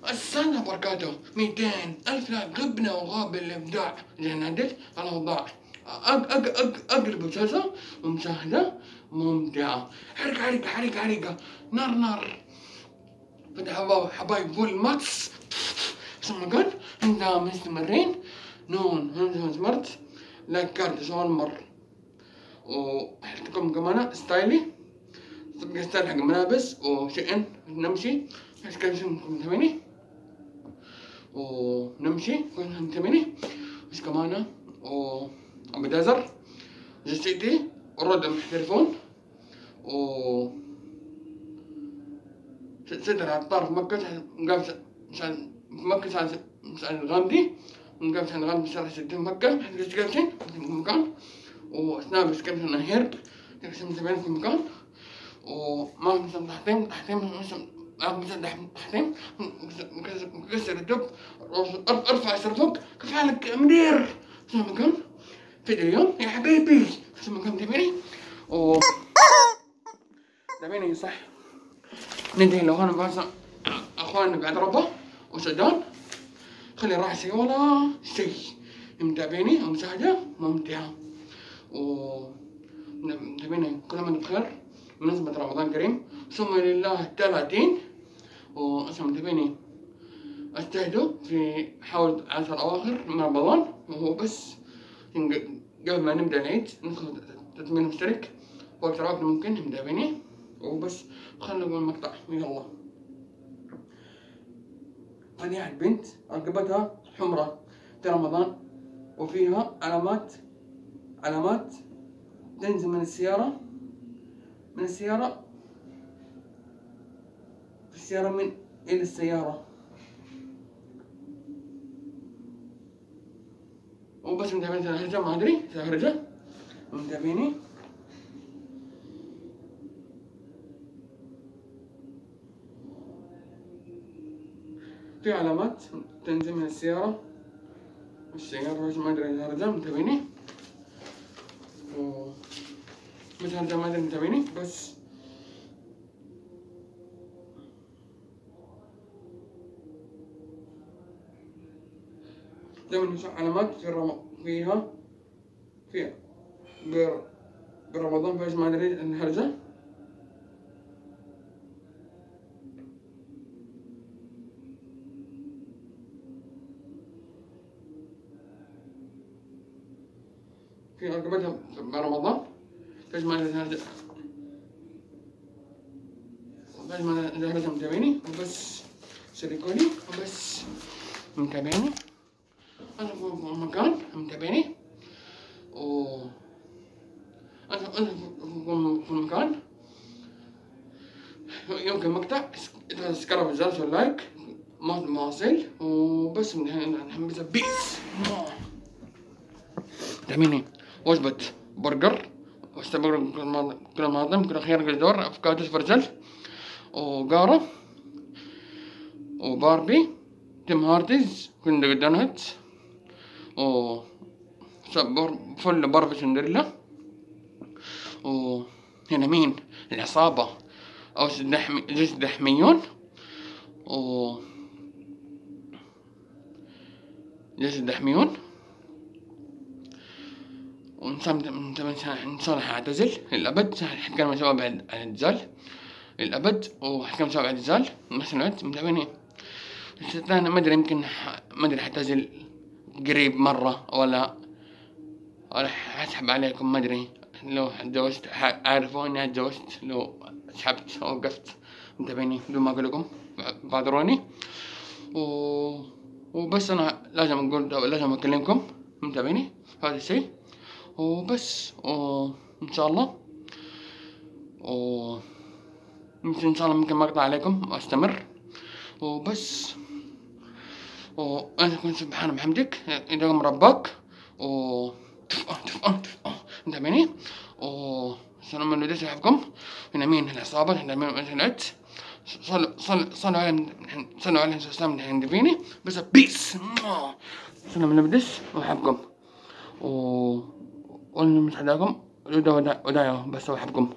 السلام وبركاته. 200,000 لايك غبنا وغاب الابداع. زين عدل الاوضاع. اقلب مسلسل ومشاهدة ممتعة. حرقة حرقة حرقة حرقة، نار نار. فتح حبايب فول ماكس. ثم قال انت مستمرين نون انت سمرت لايك كارت سؤال مر. وحلتكم كمان ستايلي ستايل حق ملابس وشئن نمشي بس كنتم تميني ونمشي كنتم تميني بس كمان وبدازر جسدي ورد محترفون سدر على الطرف مكة مقابس عشان مكة عشان الغامدي مقابس عشان الغامدي شارع ستين مكة حتى جالسين في مكان وأثناء بس كنت أنا هرب جالسين في مكان وما مثلا تحتيم مكسر الدب ارفع يصرفك كيف حالك مدير في مكان فيديو اليوم يا حبيبي في مكان تبيني تبيني صح ندعي لو انا بس اخواننا بعد ربه وسودان خلي راسي ولا شيء متابعيني ومشاهدة ممتعة تبيني كل عام بخير بمناسبة رمضان كريم ثم لله 30 واسم تبيني اجتهدوا في حول 10 اواخر من رمضان وهو بس قبل ما نبدا العيد ندخل تثمين مشترك واشتراك ممكن متابعيني وبس. خلينا نقول مقطع يلا. فضيحة بنت رقبتها حمرة في رمضان وفيها علامات تنزل من السيارة من إلى السيارة وبس. متابعين الهرجة ما أدري هرجة متابعيني في علامات تنزل من السيارة ما أدري الهرجة متابعيني مش هرجة ما أدري متابعيني بس. دائما نشوف علامات فيها برمضان فايش ما ادري الهرجة في رقبتها برمضان فايش ما ادري الهرجة فايش ما ادري الهرجة متابعيني وبس شاركوني وبس متابعيني أنا في مكان متابعيني أنا في مكان يمكن مقطع إذا سكرب الزر لايك مواصل وبس نحمس بيس متابعيني. وجبة برجر كل المناظم كل خيار الدور أفوكادو فرزل وقارة وباربي تيم هارتيز كندق دونات فل باربي سندريلا. وهنا مين العصابة أو جيش الدحميون جيش الدحميون إن شاء الله حاعتزل للأبد. حكينا شباب عن الاعتزال للأبد وحكينا شباب عن الاعتزال بنفس الوقت متابعيني. أنا ما أدري يمكن ما أدري حاعتزل قريب مرة ولا حسحب عليكم ما أدري لو اتجوزت عارفوا إني اتجوزت لو سحبت أو وقفت متابعيني بدون ما أقول لكم بعذروني وبس. أنا لازم أكلمكم متابعيني هذا الشيء وبس إن شاء الله إن شاء الله ممكن ما أقطع عليكم وأستمر وبس. وأنا كنت سبحان بحمدك إذا ربك متابعيني السلام من وديت يحبكم. هنا مين العصابة هنا مين الانترنت صلوا على السلام عند فيني بس بيس سلام من وديت وأحبكم وأنا مش حداكم ودايا بس أحبكم.